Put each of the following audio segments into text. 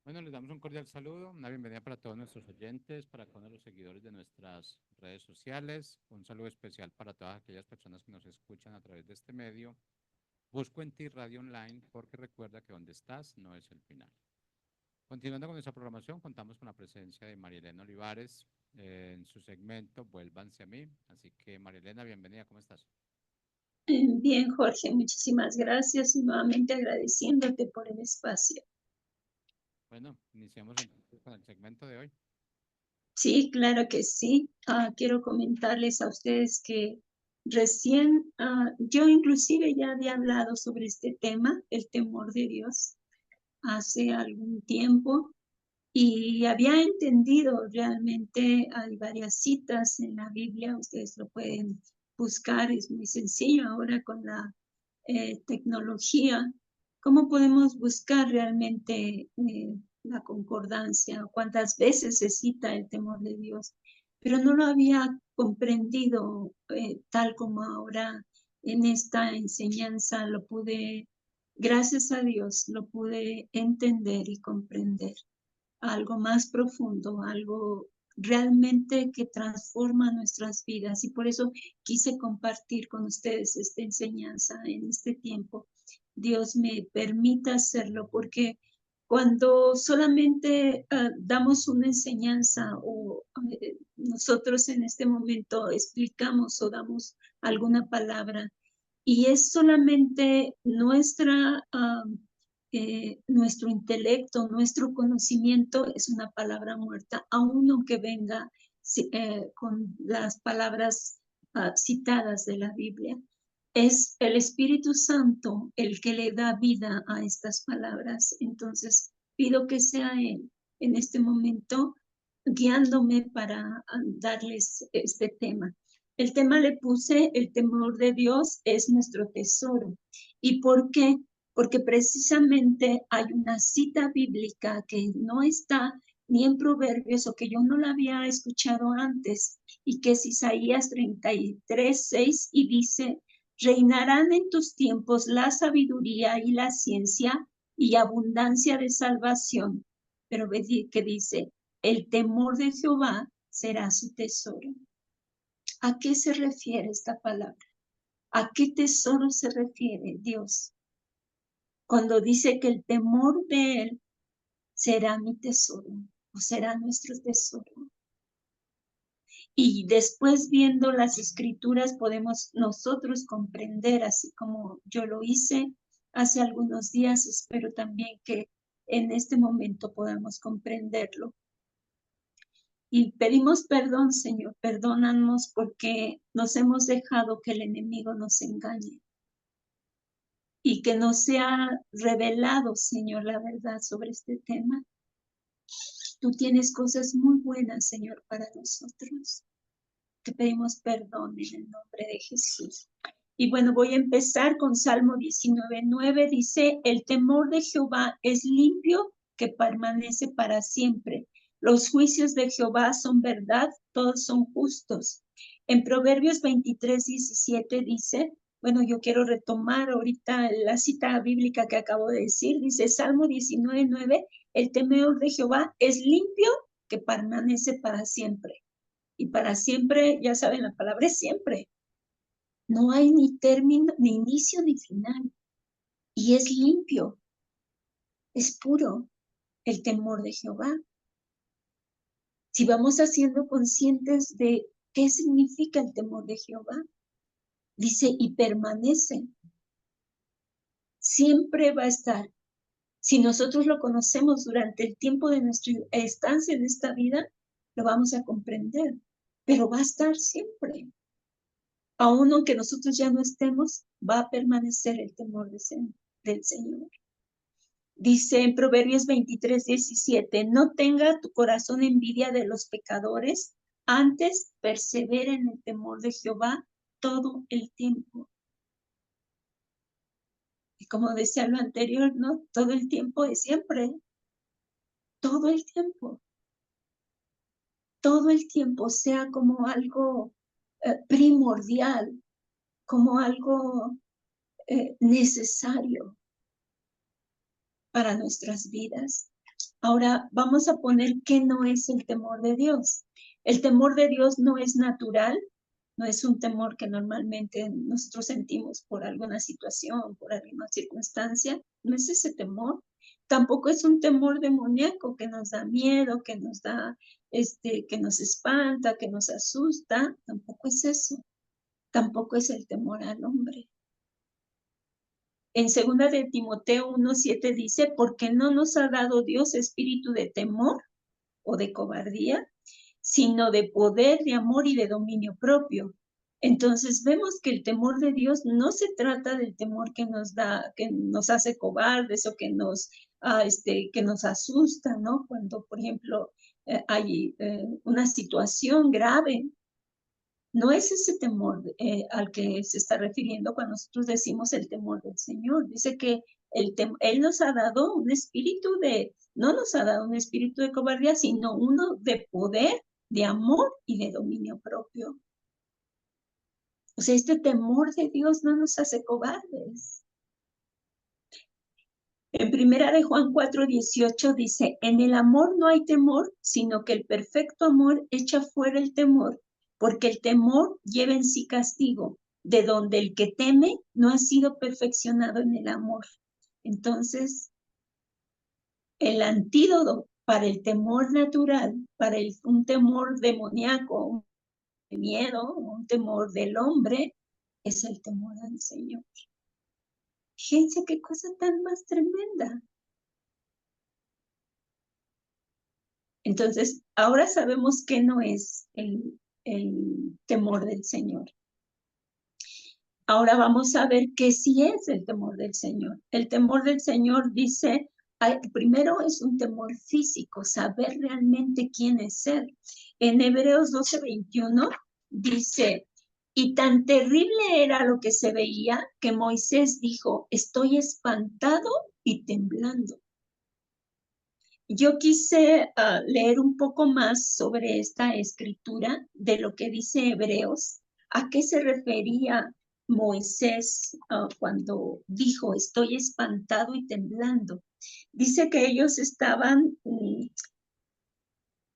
Bueno, les damos un cordial saludo, una bienvenida para todos nuestros oyentes, para todos los seguidores de nuestras redes sociales, un saludo especial para todas aquellas personas que nos escuchan a través de este medio. Busco en ti Radio Online porque recuerda que donde estás no es el final. Continuando con nuestra programación, contamos con la presencia de Marielena Olivares en su segmento Vuélvanse a mí. Así que Marielena, bienvenida, ¿cómo estás? Bien, Jorge, muchísimas gracias y nuevamente agradeciéndote por el espacio. Bueno, iniciamos entonces con el segmento de hoy. Sí, claro que sí. Quiero comentarles a ustedes que recién yo inclusive ya había hablado sobre este tema, el temor de Dios, hace algún tiempo y había entendido realmente, hay varias citas en la Biblia, ustedes lo pueden buscar, es muy sencillo ahora con la tecnología. ¿Cómo podemos buscar realmente la concordancia? ¿Cuántas veces se cita el temor de Dios? Pero no lo había comprendido tal como ahora en esta enseñanza lo pude, gracias a Dios, lo pude entender y comprender. Algo más profundo, algo realmente que transforma nuestras vidas. Y por eso quise compartir con ustedes esta enseñanza en este tiempo. Dios me permita hacerlo porque cuando solamente damos una enseñanza o nosotros en este momento explicamos o damos alguna palabra y es solamente nuestro intelecto, nuestro conocimiento es una palabra muerta, aun aunque venga con las palabras citadas de la Biblia. Es el Espíritu Santo el que le da vida a estas palabras. Entonces, pido que sea Él en este momento guiándome para darles este tema. El tema le puse, el temor de Dios es nuestro tesoro. ¿Y por qué? Porque precisamente hay una cita bíblica que no está ni en Proverbios o que yo no la había escuchado antes y que es Isaías 33:6 y dice, reinarán en tus tiempos la sabiduría y la ciencia y abundancia de salvación. Pero ve que dice, el temor de Jehová será su tesoro. ¿A qué se refiere esta palabra? ¿A qué tesoro se refiere Dios? Cuando dice que el temor de Él será mi tesoro o será nuestro tesoro. Y después viendo las escrituras podemos nosotros comprender, así como yo lo hice hace algunos días, espero también que en este momento podamos comprenderlo. Y pedimos perdón, Señor, perdónanos porque nos hemos dejado que el enemigo nos engañe y que no se ha revelado, Señor, la verdad sobre este tema. Tú tienes cosas muy buenas, Señor, para nosotros. Te pedimos perdón en el nombre de Jesús. Y bueno, voy a empezar con Salmo 19:9. Dice, el temor de Jehová es limpio que permanece para siempre. Los juicios de Jehová son verdad, todos son justos. En Proverbios 23:17 dice, bueno, yo quiero retomar ahorita la cita bíblica que acabo de decir. Dice Salmo 19:9, el temor de Jehová es limpio que permanece para siempre. Y para siempre, ya saben, la palabra es siempre. No hay ni término, ni inicio, ni final. Y es limpio, es puro el temor de Jehová. Si vamos haciendo conscientes de qué significa el temor de Jehová, dice, y permanece, siempre va a estar. Si nosotros lo conocemos durante el tiempo de nuestra estancia en esta vida, lo vamos a comprender, pero va a estar siempre. Aún aunque nosotros ya no estemos, va a permanecer el temor del Señor. Dice en Proverbios 23:17, no tenga tu corazón envidia de los pecadores, antes persevera en el temor de Jehová todo el tiempo. Y como decía lo anterior, ¿no? Todo el tiempo es siempre, todo el tiempo, todo el tiempo, sea como algo primordial, como algo necesario para nuestras vidas. Ahora vamos a poner qué no es el temor de Dios. El temor de Dios no es natural, no es un temor que normalmente nosotros sentimos por alguna situación, por alguna circunstancia, no es ese temor. Tampoco es un temor demoníaco que nos da miedo, que nos da, que nos espanta, que nos asusta, tampoco es eso. Tampoco es el temor al hombre. En 2 de Timoteo 1:7 dice, porque no nos ha dado Dios espíritu de temor o de cobardía, sino de poder, de amor y de dominio propio. Entonces vemos que el temor de Dios no se trata del temor que nos da, que nos hace cobardes o que nos asusta, ¿no? Cuando, por ejemplo, hay una situación grave. No es ese temor al que se está refiriendo cuando nosotros decimos el temor del Señor. Dice que Él nos ha dado un espíritu no nos ha dado un espíritu de cobardía, sino uno de poder, de amor y de dominio propio. O sea, este temor de Dios no nos hace cobardes. En 1 de Juan 4:18 dice, en el amor no hay temor, sino que el perfecto amor echa fuera el temor, porque el temor lleva en sí castigo, de donde el que teme no ha sido perfeccionado en el amor. Entonces, el antídoto para el temor natural, para un temor demoníaco, un miedo, un temor del hombre, es el temor al Señor. Fíjense qué cosa tan más tremenda. Entonces, ahora sabemos que no es el temor del Señor. Ahora vamos a ver qué sí es el temor del Señor. El temor del Señor dice, primero es un temor físico, saber realmente quién es Él. En Hebreos 12:21 dice, y tan terrible era lo que se veía que Moisés dijo, estoy espantado y temblando. Yo quise leer un poco más sobre esta escritura de lo que dice Hebreos, a qué se refería Moisés cuando dijo, estoy espantado y temblando. Dice que ellos estaban,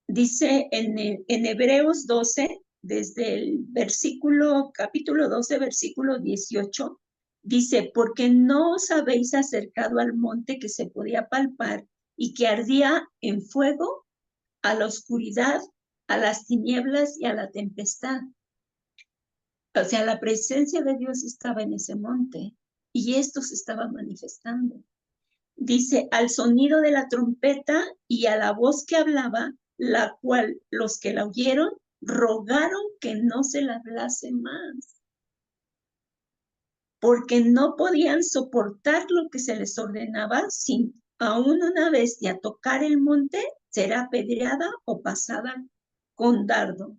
dice en Hebreos 12, desde el capítulo 12, versículo 18, dice, porque no os habéis acercado al monte que se podía palpar y que ardía en fuego, a la oscuridad, a las tinieblas y a la tempestad. O sea, la presencia de Dios estaba en ese monte y esto se estaba manifestando. Dice, al sonido de la trompeta y a la voz que hablaba, la cual los que la oyeron rogaron que no se la hablase más, porque no podían soportar lo que se les ordenaba, sin aún una bestia tocar el monte, será apedreada o pasada con dardo.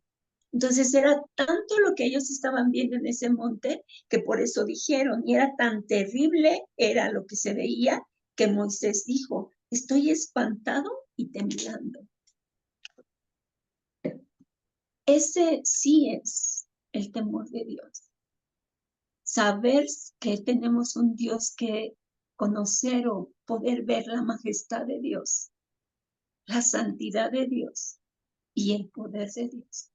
Entonces era tanto lo que ellos estaban viendo en ese monte que por eso dijeron, y era tan terrible, era lo que se veía, que Moisés dijo, estoy espantado y temblando. Ese sí es el temor de Dios. Saber que tenemos un Dios, que conocer o poder ver la majestad de Dios, la santidad de Dios y el poder de Dios.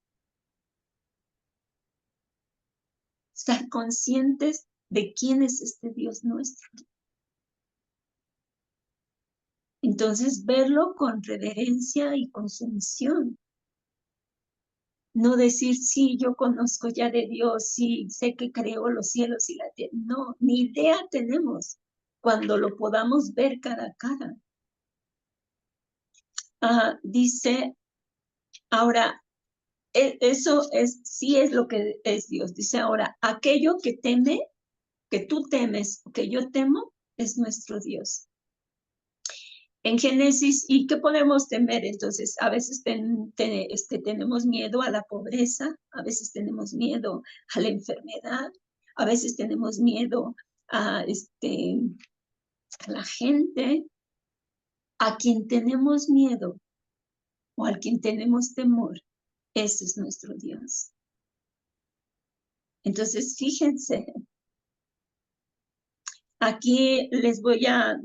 Estar conscientes de quién es este Dios nuestro. Entonces, verlo con reverencia y con sumisión. No decir, sí, yo conozco ya de Dios, sí, sé que creó los cielos y la tierra. No, ni idea tenemos cuando lo podamos ver cara a cara. Dice, ahora, eso sí es lo que es Dios. Dice ahora, aquello que teme, que tú temes, que yo temo, es nuestro Dios. En Génesis, ¿y qué podemos temer? Entonces, a veces tenemos miedo a la pobreza, a veces tenemos miedo a la enfermedad, a veces tenemos miedo a la gente. A quien tenemos miedo o a quien tenemos temor, ese es nuestro Dios. Entonces, fíjense, aquí les voy a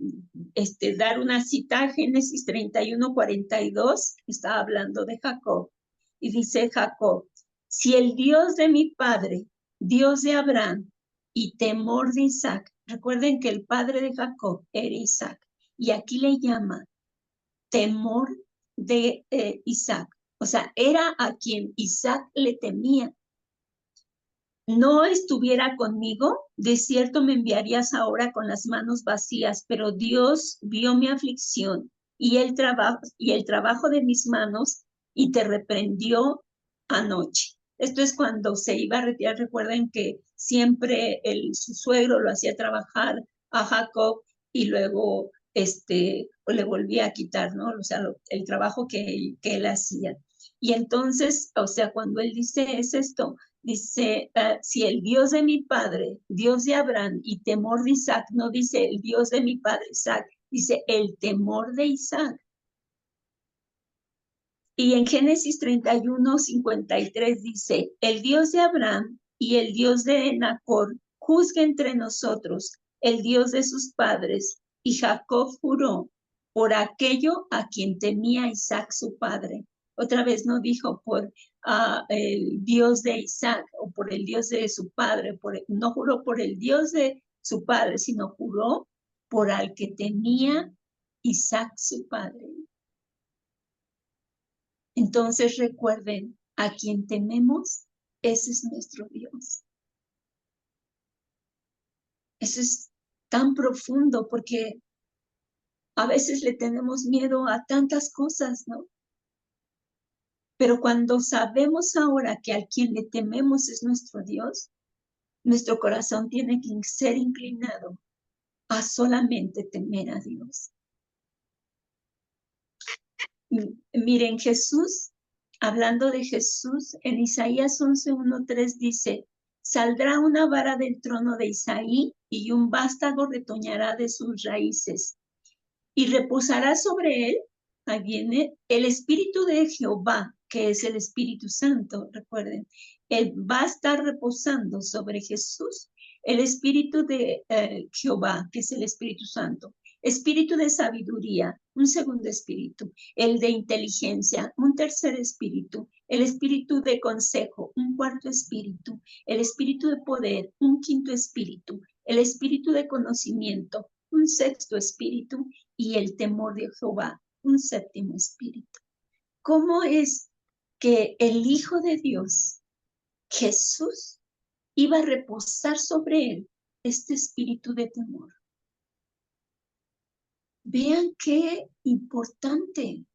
dar una cita, Génesis 31:42, estaba hablando de Jacob, y dice Jacob, si el Dios de mi padre, Dios de Abraham y temor de Isaac, recuerden que el padre de Jacob era Isaac, y aquí le llama temor de Isaac, o sea, era a quien Isaac le temía. No estuviera conmigo, de cierto me enviarías ahora con las manos vacías, pero Dios vio mi aflicción y el trabajo de mis manos y te reprendió anoche. Esto es cuando se iba a retirar. Recuerden que siempre su suegro lo hacía trabajar a Jacob y luego le volvía a quitar, ¿no? O sea, el trabajo que él hacía. Y entonces, o sea, cuando él dice es esto, dice, si el Dios de mi padre, Dios de Abraham y temor de Isaac, no dice el Dios de mi padre Isaac, dice el temor de Isaac. Y en Génesis 31:53 dice, el Dios de Abraham y el Dios de Nacor juzgue entre nosotros, el Dios de sus padres. Y Jacob juró por aquello a quien temía Isaac su padre. Otra vez no dijo por el Dios de Isaac o por el Dios de su padre, no juró por el Dios de su padre, sino juró por al que temía Isaac su padre. Entonces recuerden, a quien tememos, ese es nuestro Dios. Eso es tan profundo porque a veces le tenemos miedo a tantas cosas, ¿no? Pero cuando sabemos ahora que a quien le tememos es nuestro Dios, nuestro corazón tiene que ser inclinado a solamente temer a Dios. Miren, Jesús, hablando de Jesús, en Isaías 11:1-3 dice, saldrá una vara del trono de Isaí y un vástago retoñará de sus raíces y reposará sobre él, ahí viene, el Espíritu de Jehová, que es el Espíritu Santo, recuerden, él va a estar reposando sobre Jesús, el Espíritu de Jehová, que es el Espíritu Santo, espíritu de sabiduría, un segundo espíritu, el de inteligencia, un tercer espíritu, el espíritu de consejo, un cuarto espíritu, el espíritu de poder, un quinto espíritu, el espíritu de conocimiento, un sexto espíritu y el temor de Jehová, un séptimo espíritu. ¿Cómo es que el Hijo de Dios, Jesús, iba a reposar sobre él este espíritu de temor? Vean qué importante.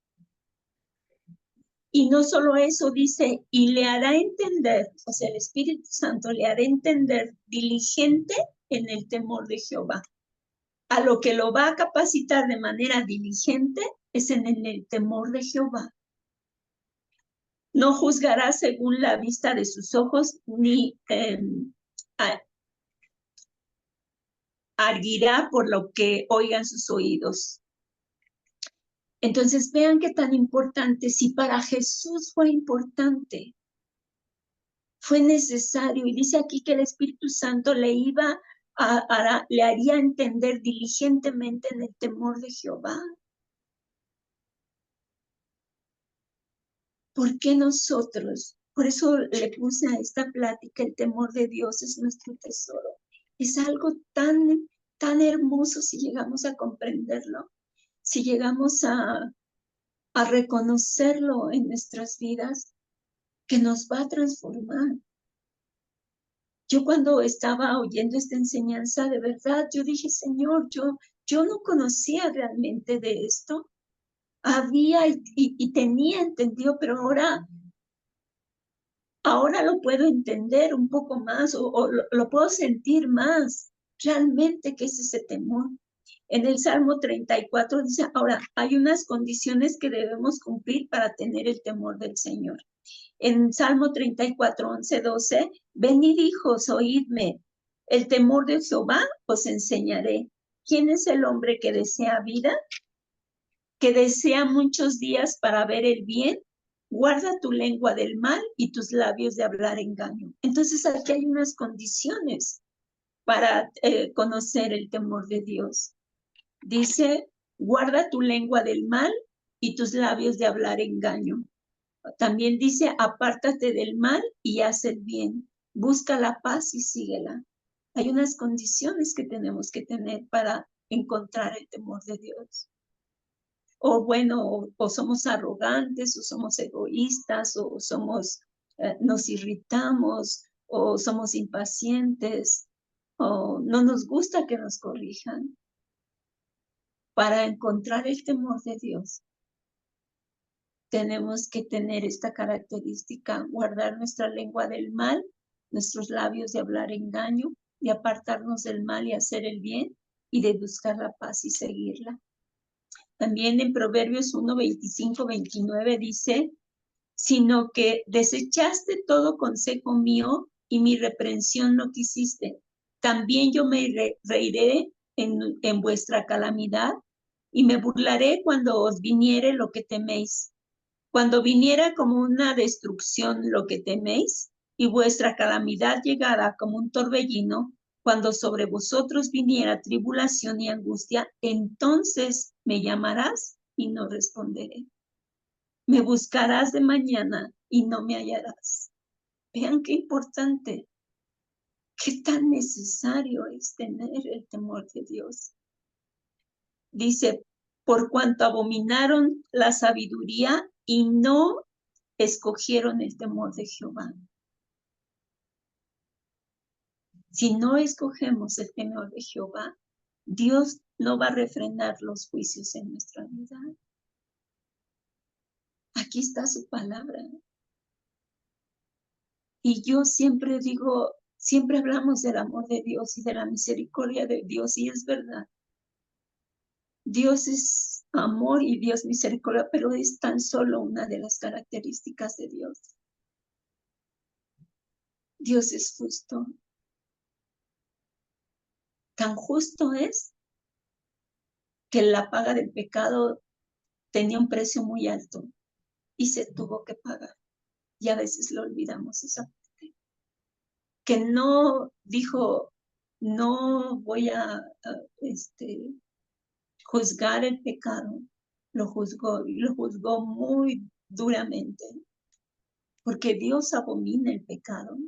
Y no solo eso, dice, y le hará entender, o sea, el Espíritu Santo le hará entender diligente en el temor de Jehová. A lo que lo va a capacitar de manera diligente es en el temor de Jehová. No juzgará según la vista de sus ojos, ni arguirá por lo que oigan sus oídos. Entonces vean qué tan importante, si para Jesús fue importante, fue necesario, y dice aquí que el Espíritu Santo le haría entender diligentemente en el temor de Jehová. ¿Por qué nosotros? Por eso le puse a esta plática, el temor de Dios es nuestro tesoro. Es algo tan, tan hermoso si llegamos a comprenderlo, si llegamos a reconocerlo en nuestras vidas, que nos va a transformar. Yo cuando estaba oyendo esta enseñanza, de verdad, yo dije, Señor, yo no conocía realmente de esto. Había y tenía entendido, pero ahora lo puedo entender un poco más o lo puedo sentir más. Realmente, ¿qué es ese temor? En el Salmo 34 dice, ahora, hay unas condiciones que debemos cumplir para tener el temor del Señor. En Salmo 34, 11, 12, venid hijos, oídme, el temor de Jehová os enseñaré. ¿Quién es el hombre que desea vida? Que desea muchos días para ver el bien. Guarda tu lengua del mal y tus labios de hablar engaño. Entonces aquí hay unas condiciones para conocer el temor de Dios. Dice, guarda tu lengua del mal y tus labios de hablar engaño. También dice, apártate del mal y haz el bien. Busca la paz y síguela. Hay unas condiciones que tenemos que tener para encontrar el temor de Dios. O bueno, o somos arrogantes, o somos egoístas, o somos, nos irritamos, o somos impacientes, o no nos gusta que nos corrijan. Para encontrar el temor de Dios, tenemos que tener esta característica, guardar nuestra lengua del mal, nuestros labios de hablar engaño, de apartarnos del mal y hacer el bien, y de buscar la paz y seguirla. También en Proverbios 1, 25, 29 dice, sino que desechaste todo consejo mío y mi reprensión no quisiste. También yo me reiré en vuestra calamidad y me burlaré cuando os viniere lo que teméis. Cuando viniera como una destrucción lo que teméis, y vuestra calamidad llegara como un torbellino, cuando sobre vosotros viniera tribulación y angustia, entonces me llamarás y no responderé. Me buscarás de mañana y no me hallarás. Vean qué importante, qué tan necesario es tener el temor de Dios. Dice, por cuanto abominaron la sabiduría y no escogieron el temor de Jehová. Si no escogemos el temor de Jehová, Dios no va a refrenar los juicios en nuestra vida. Aquí está su palabra. Y yo siempre digo, siempre hablamos del amor de Dios y de la misericordia de Dios, y es verdad. Dios es amor y Dios misericordia, pero es tan solo una de las características de Dios. Dios es justo. Tan justo es que la paga del pecado tenía un precio muy alto y se tuvo que pagar. Y a veces lo olvidamos esa parte. Que no dijo, no voy a juzgar el pecado. Lo juzgó muy duramente, porque Dios abomina el pecado.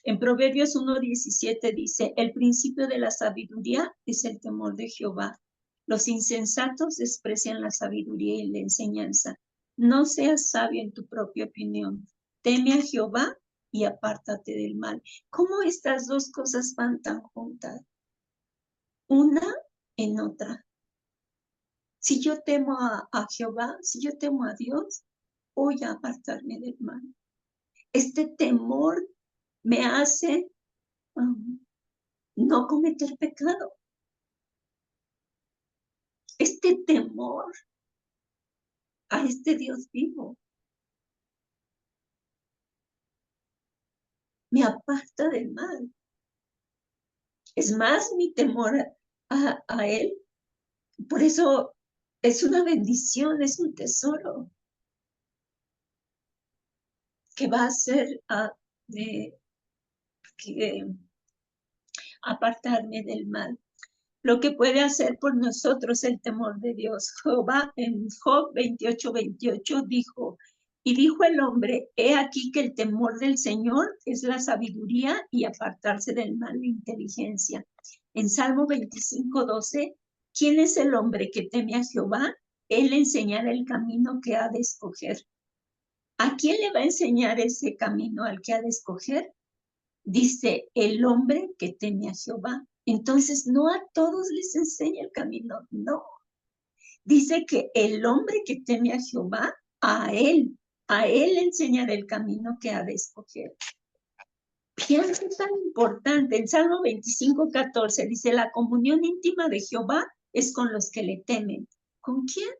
En Proverbios 1:17 dice, el principio de la sabiduría es el temor de Jehová. Los insensatos desprecian la sabiduría y la enseñanza. No seas sabio en tu propia opinión. Teme a Jehová y apártate del mal. ¿Cómo estas dos cosas van tan juntas? Una en otra. Si yo temo a Jehová, si yo temo a Dios, voy a apartarme del mal. Este temor me hace no cometer pecado. Este temor a este Dios vivo me aparta del mal. Es más, mi temor a Él, por eso es una bendición, es un tesoro que va a hacer apartarme del mal. Lo que puede hacer por nosotros el temor de Dios. Jehová en Job 28:28 dijo, y dijo el hombre, he aquí que el temor del Señor es la sabiduría y apartarse del mal la inteligencia. En Salmo 25:12, ¿quién es el hombre que teme a Jehová? Él enseñará el camino que ha de escoger. ¿A quién le va a enseñar ese camino al que ha de escoger? Dice, el hombre que teme a Jehová. Entonces, no a todos les enseña el camino, no. Dice que el hombre que teme a Jehová, a él enseñará el camino que ha de escoger. Fíjense, es tan importante. En Salmo 25:14 dice, la comunión íntima de Jehová es con los que le temen. ¿Con quién?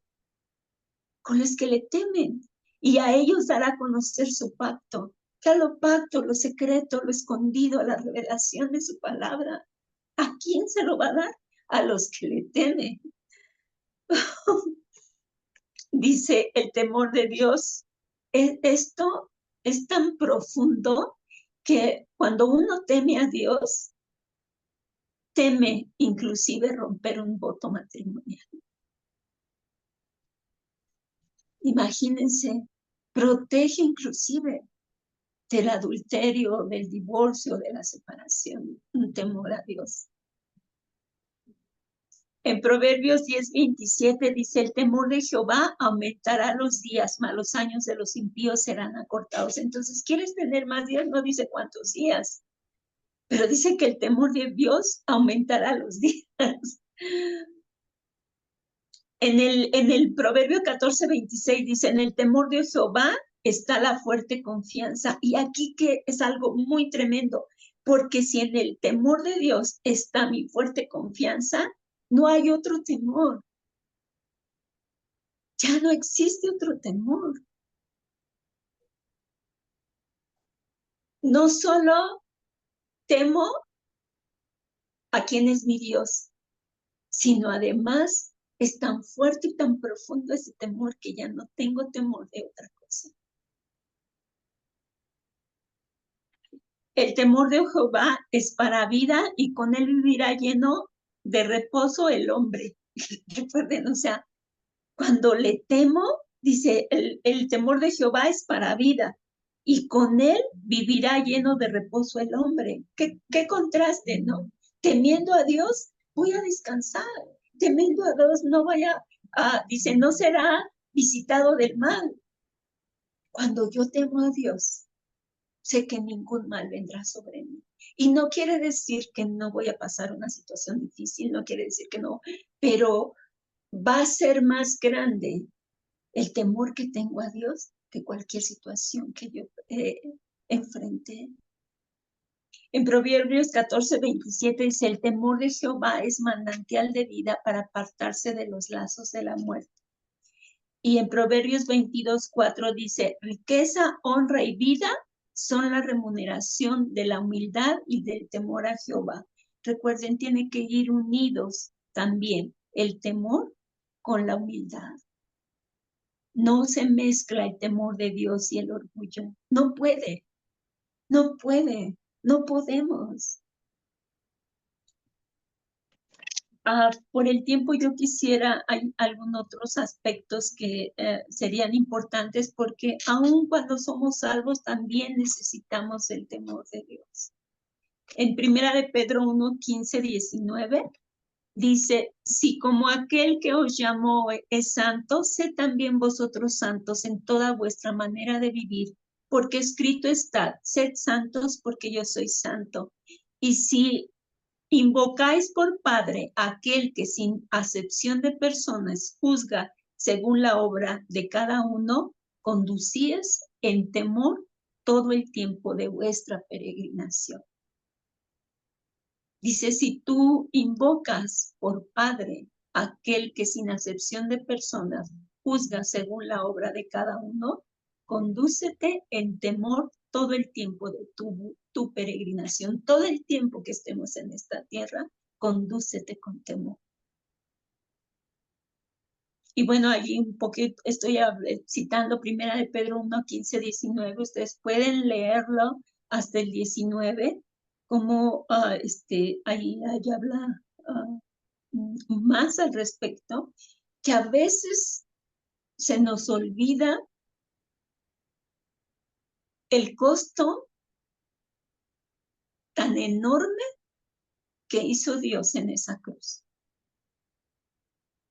Con los que le temen. Y a ellos dará a conocer su pacto. Cada pacto, lo secreto, lo escondido, la revelación de su palabra. ¿A quién se lo va a dar? A los que le temen. Dice el temor de Dios. Esto es tan profundo que cuando uno teme a Dios, teme inclusive romper un voto matrimonial. Imagínense, protege inclusive del adulterio, del divorcio, de la separación, un temor a Dios. En Proverbios 10:27 dice, el temor de Jehová aumentará los días, mas los años de los impíos serán acortados. Entonces, ¿quieres tener más días? No dice cuántos días, pero dice que el temor de Dios aumentará los días. En el Proverbio 14:26 dice, en el temor de Jehová está la fuerte confianza. Y aquí que es algo muy tremendo, porque si en el temor de Dios está mi fuerte confianza, no hay otro temor. Ya no existe otro temor. No solo temo a quien es mi Dios, sino además es tan fuerte y tan profundo ese temor que ya no tengo temor de otra cosa. El temor de Jehová es para vida y con él vivirá lleno de reposo el hombre. Recuerden, o sea, cuando le temo, dice, el temor de Jehová es para vida y con él vivirá lleno de reposo el hombre. ¿Qué contraste, no? Temiendo a Dios, voy a descansar. Temiendo a Dios, no vaya dice, no será visitado del mal. Cuando yo temo a Dios, sé que ningún mal vendrá sobre mí. Y no quiere decir que no voy a pasar una situación difícil, no quiere decir que no, pero va a ser más grande el temor que tengo a Dios que cualquier situación que yo enfrente. En Proverbios 14:27 dice, el temor de Jehová es manantial de vida para apartarse de los lazos de la muerte. Y en Proverbios 22:4 dice, riqueza, honra y vida son la remuneración de la humildad y del temor a Jehová. Recuerden, tienen que ir unidos también el temor con la humildad. No se mezcla el temor de Dios y el orgullo. No puede, no puede, no podemos. Por el tiempo yo quisiera, hay algunos otros aspectos que serían importantes porque aun cuando somos salvos también necesitamos el temor de Dios. En 1 de Pedro 1:15-19 dice, si como aquel que os llamó es santo, sed también vosotros santos en toda vuestra manera de vivir, porque escrito está, sed santos porque yo soy santo. Y si invocáis por Padre aquel que sin acepción de personas juzga según la obra de cada uno, conducíes en temor todo el tiempo de vuestra peregrinación. Dice, si tú invocas por Padre aquel que sin acepción de personas juzga según la obra de cada uno, condúcete en temor todo el tiempo de tu peregrinación, todo el tiempo que estemos en esta tierra, condúcete con temor. Y bueno, allí un poquito estoy citando 1 de Pedro 1:15-19, ustedes pueden leerlo hasta el 19, como ahí habla más al respecto, que a veces se nos olvida el costo tan enorme que hizo Dios en esa cruz.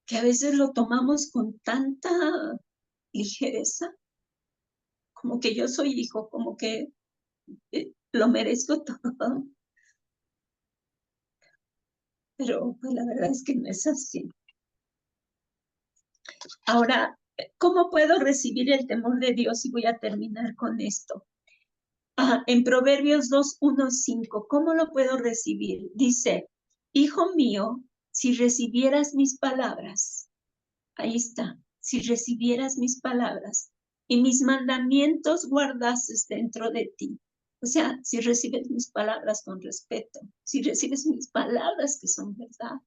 Que a veces lo tomamos con tanta ligereza, como que yo soy hijo, como que lo merezco todo. Pero pues la verdad es que no es así. Ahora, ¿cómo puedo recibir el temor de Dios? Y voy a terminar con esto. En Proverbios 2:1-5, ¿cómo lo puedo recibir? Dice, hijo mío, si recibieras mis palabras, ahí está, si recibieras mis palabras y mis mandamientos guardases dentro de ti. O sea, si recibes mis palabras con respeto, si recibes mis palabras que son verdad,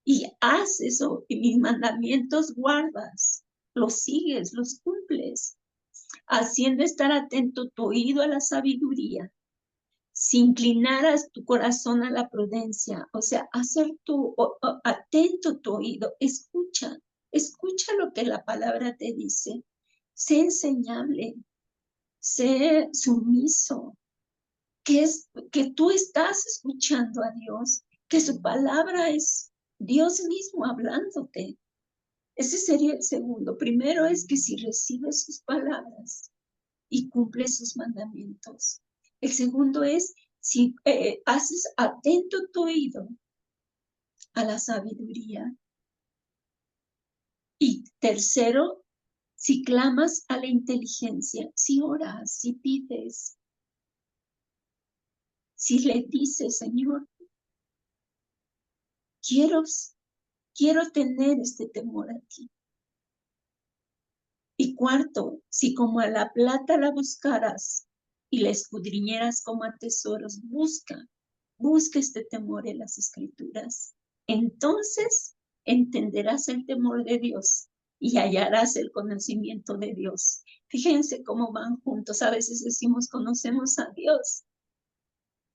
y haces eso, y mis mandamientos guardas, los sigues, los cumples, haciendo estar atento tu oído a la sabiduría si inclinaras tu corazón a la prudencia, o sea, hacer atento tu oído, escucha lo que la palabra te dice, sé enseñable, sé sumiso, que tú estás escuchando a Dios, que su palabra es Dios mismo hablándote. Ese sería el segundo. Primero es que si recibes sus palabras y cumples sus mandamientos. El segundo es si haces atento tu oído a la sabiduría. Y tercero, si clamas a la inteligencia, si oras, si pides, si le dices, Señor, quiero tener este temor a ti. Y cuarto, si como a la plata la buscaras y la escudriñeras como a tesoros, busca este temor en las Escrituras. Entonces entenderás el temor de Dios y hallarás el conocimiento de Dios. Fíjense cómo van juntos. A veces decimos conocemos a Dios,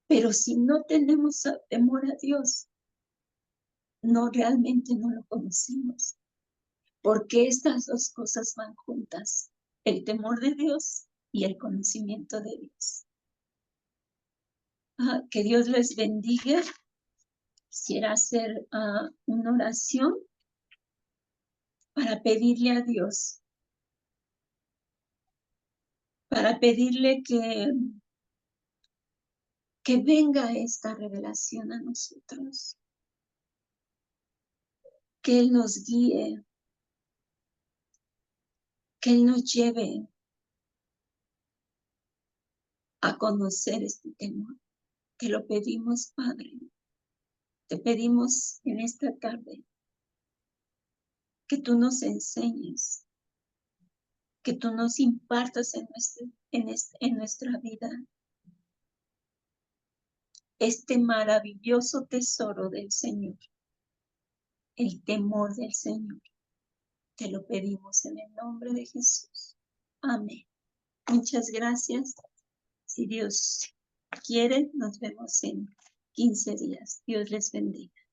pero si no tenemos temor a Dios, realmente no lo conocemos. Porque estas dos cosas van juntas, el temor de Dios y el conocimiento de Dios. Que Dios les bendiga. Quisiera hacer una oración para pedirle a Dios, para pedirle que venga esta revelación a nosotros, que Él nos guíe, que Él nos lleve a conocer este temor. Te lo pedimos, Padre. Te pedimos en esta tarde que tú nos enseñes, que tú nos impartas en nuestra vida este maravilloso tesoro del Señor, el temor del Señor. Te lo pedimos en el nombre de Jesús. Amén. Muchas gracias. Si Dios quiere, nos vemos en 15 días. Dios les bendiga.